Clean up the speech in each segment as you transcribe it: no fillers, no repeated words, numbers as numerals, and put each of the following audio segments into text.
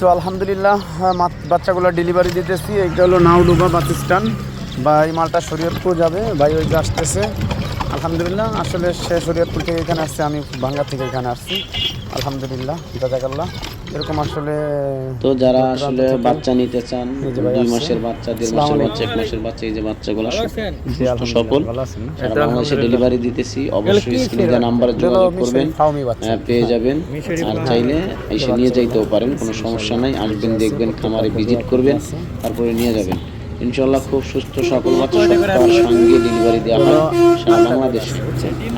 তো আলহামদুলিল্লাহ বাচ্চাগুলো ডেলিভারি দিতেছি। এইটা হলো নাউডুবা বাস স্ট্যান্ড বা এই মালটা শরীয়তপুর যাবে। ভাই ওই যে আসতেছে। আলহামদুলিল্লাহ আসলে সে শরীয়তপুর থেকে এখানে আসছে, আমি বাংলা থেকে এখানে আসছি। আলহামদুলিল্লাহ জাযাকাল্লাহ। এরকম আসলে তো যারা দূর দূরান্ত আসলে থেকে বাচ্চা নিতে চান, এই যে ভাই 2 আসছে। মাসের বাচ্চা, 1.5 আসসালামু মাসের বাচ্চা, আলাইকুম। 1 মাসের বাচ্চা, এই যে বাচ্চাগুলো জি সুস্থ আলহামদুলিল্লাহ সফল ভালো আছেন না? সারা এটা বাংলাদেশে আলহামদুলিল্লাহ ডেলিভারি দিতেছি। অবশ্যই স্ক্রিনে দেওয়া নাম্বারে এটা হলো যোগাযোগ করবেন, মিশরি ফাউমি বাচ্চা পেয়ে যাবেন। আর চাইলে এই যে এসে নিয়ে বাচ্চাগুলো যাইতেও পারেন, কোনো আছে সমস্যা ইনশাআল্লাহ। নাই। এই যে আসবেন, আছে, দেখবেন, খামারে প্রত্যেকটা ভিজিট দোয়া করবেন, আছে। তারপরে নিয়ে যাবেন। ইনশাআল্লাহ খুব সুস্থ সকল বাচ্চা সপ্তাহের সঙ্গে ডেলিভারি দেওয়া হয় সারা বাংলাদেশে।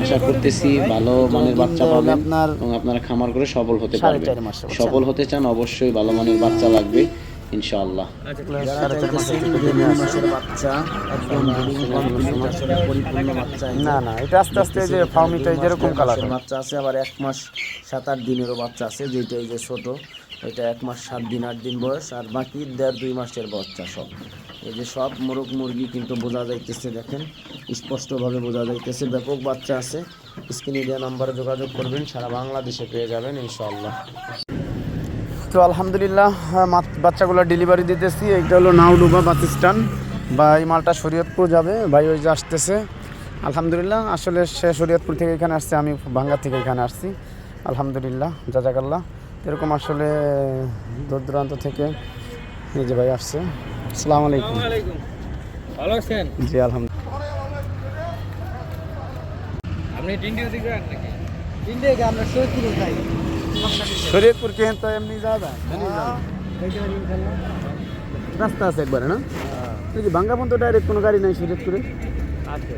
আশা করতেছি ভালো মানের বাচ্চা পাবেন আপনার এবং আপনারা খামার করে সফল হতে 4.5 পারবেন। মাসে সফল হতে চান অবশ্যই ভালো মানের বাচ্চা লাগবে ইনশাআল্লাহ। না না, এটা আস্তে আস্তে যে ফার্মিটা যেরকম কালার বাচ্চা আছে, আবার 1 মাস 7-8 দিনেরও বাচ্চা আছে, যেটা এই যে ছোট, এটা 1 মাস 7 দিন 8 দিন বয়স, আর বাকি 1.5-2 মাসের বাচ্চা সব। এই যে সব মোরগ মুরগি কিন্তু বোঝা যাইতেছে, দেখেন স্পষ্টভাবে বোঝা যাইতেছে। ব্যাপক বাচ্চা আছে। স্ক্রিনে দেওয়া নাম্বারে যোগাযোগ করবেন, সারা বাংলাদেশে পেয়ে যাবেন ইনশাআল্লাহ। তো আলহামদুলিল্লাহ বাচ্চাগুলো ডেলিভারি দিতেছি। এইটা হলো নাউডুবা বাস স্ট্যান্ড বা এই মালটা শরীয়তপুর যাবে। ভাই ওই যে আসতেছে। আলহামদুলিল্লাহ আসলে সে শরীয়তপুর থেকে এখানে আসছে, আমি বাংলা থেকে এখানে আসছি। আলহামদুলিল্লাহ জাযাকাল্লাহ। এরকম আসলে দূর দূরান্ত থেকে এই যে ভাই আসছে। আসসালামু আলাইকুম। ভালো আছেন? জি আলহামদুলিল্লাহ। আপনি টিন্ডিও থেকে নাকি? আমরা শরীরপুরে যাই, শরীয়তপুর কে তো এমনি যাওয়া রাস্তা আছে একবারে না? এই যে বাঙ্গাবন্ধ ডাইরেক্ট কোনো গাড়ি নাই শরীয়তপুরে? আছে।